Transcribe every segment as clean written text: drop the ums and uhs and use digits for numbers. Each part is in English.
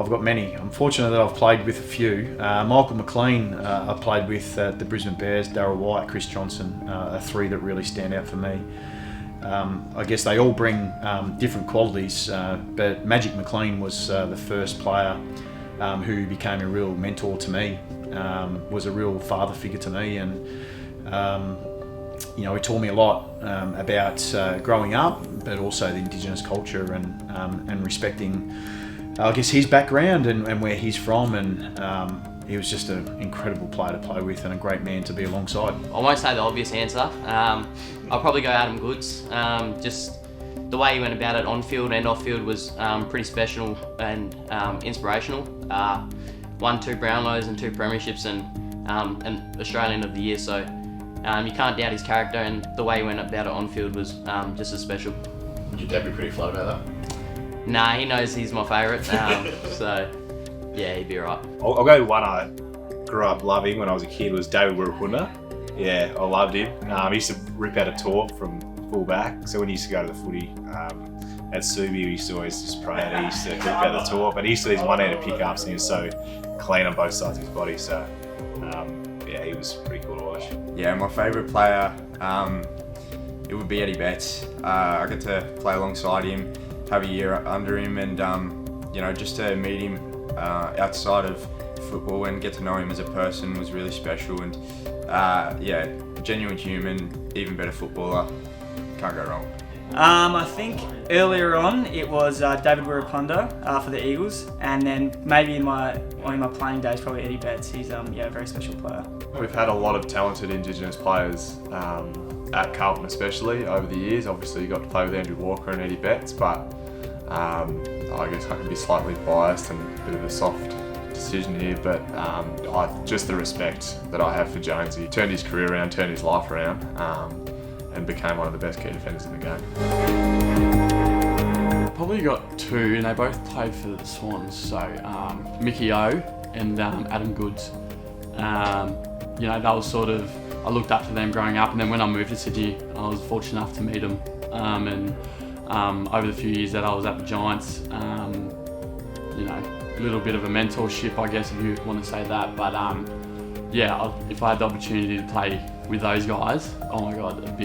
I've got many. I'm fortunate that I've played with a few. Michael McLean, I played with the Brisbane Bears, Darryl White, Chris Johnson, are three that really stand out for me. I guess they all bring different qualities, but Magic McLean was the first player who became a real mentor to me, was a real father figure to me, and he taught me a lot about growing up, but also the Indigenous culture and respecting, I guess, his background and where he's from, and he was just an incredible player to play with and a great man to be alongside. I won't say the obvious answer. I'll probably go Adam Goods. Just the way he went about it on field and off field was pretty special and inspirational. Won 2 Brownlows and 2 premierships and an Australian of the Year, so you can't doubt his character, and the way he went about it on field was just as special. Would your dad be pretty flat about that? Nah, he knows he's my favourite, so yeah, he'd be alright. I'll go one I grew up loving when I was a kid was David Wierapundo. Yeah, I loved him. He used to rip out a talk from full back, so when he used to go to the footy at Subi, we used to always just pray that he used to rip out the talk, but he used to do his one-handed pickups and he was so clean on both sides of his body, so yeah, he was pretty cool to watch. Yeah, my favourite player, it would be Eddie Betts. I got to play alongside him, have a year under him, and just to meet him outside of football and get to know him as a person was really special. And yeah, genuine human, even better footballer. Can't go wrong. I think earlier on it was David Wierapundo for the Eagles, and then maybe in my playing days probably Eddie Betts. He's a very special player. We've had a lot of talented Indigenous players at Carlton, especially over the years. Obviously, you got to play with Andrew Walker and Eddie Betts, but I guess I can be slightly biased and a bit of a soft decision here, but just the respect that I have for Jonesy. He turned his career around, turned his life around, and became one of the best key defenders in the game. Probably got 2, and they both played for the Swans, so Mickey O and Adam Goods. They were sort of, I looked up to them growing up, and then when I moved to Sydney, I was fortunate enough to meet them. And over the few years that I was at the Giants, a little bit of a mentorship, I guess, if you want to say that. But yeah, if I had the opportunity to play with those guys, oh my God, it'd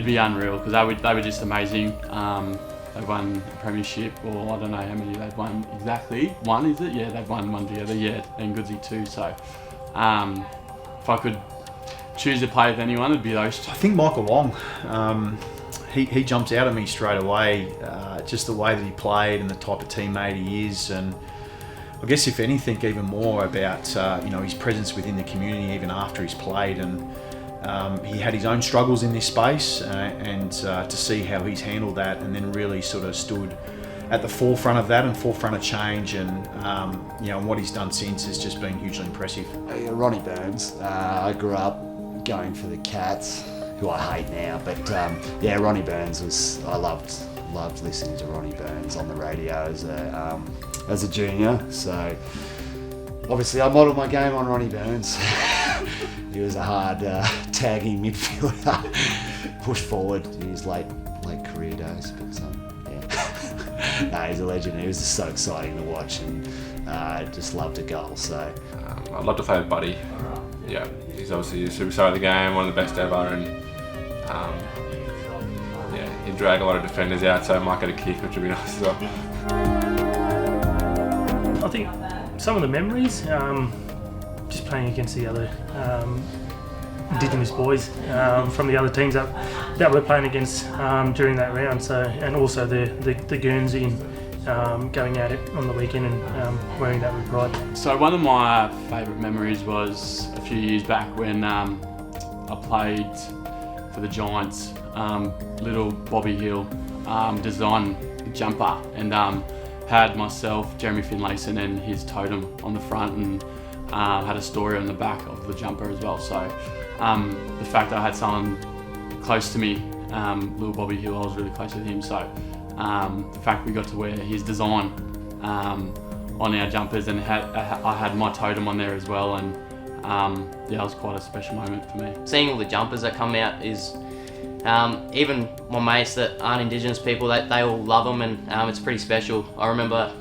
be unreal, because they were just amazing. They won a premiership, or I don't know how many they've won exactly. One, is it? Yeah, they've won one together. Yeah, and Goodsy too. So if I could choose to play with anyone, it'd be those two. I think Michael Long. He jumps out at me straight away, just the way that he played and the type of teammate he is, and I guess if anything, even more about his presence within the community even after he's played, and he had his own struggles in this space, and to see how he's handled that and then really sort of stood at the forefront of that and forefront of change, and what he's done since has just been hugely impressive. Ronnie Burns. I grew up going for the Cats, who I hate now, but yeah, Ronnie Burns was, I loved listening to Ronnie Burns on the radio as a junior, so obviously I modelled my game on Ronnie Burns. He was a hard tagging midfielder, push forward in his late career days, but yeah. No, he's a legend. He was just so exciting to watch, and just loved a goal, so. I'd love to play with Buddy. Yeah, he's obviously a superstar of the game, one of the best ever, and yeah, he'd drag a lot of defenders out, so I might get a kick, which would be nice as well. I think some of the memories, just playing against the other Indigenous boys from the other teams that we're playing against during that round, so, and also the Guernsey and going at it on the weekend and wearing that with pride. So one of my favourite memories was a few years back when I played for the Giants. Little Bobby Hill designed the jumper, and had myself, Jeremy Finlayson, and his totem on the front, and had a story on the back of the jumper as well. So the fact that I had someone close to me, little Bobby Hill, I was really close with him. So the fact we got to wear his design on our jumpers, and I had my totem on there as well, and yeah, it was quite a special moment for me. Seeing all the jumpers that come out is, even my mates that aren't Indigenous people, they all love them, and it's pretty special. I remember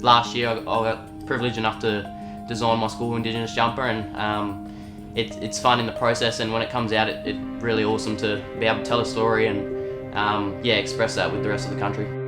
last year I got privileged enough to design my school Indigenous jumper, and it's fun in the process, and when it comes out, it's really awesome to be able to tell a story and express that with the rest of the country.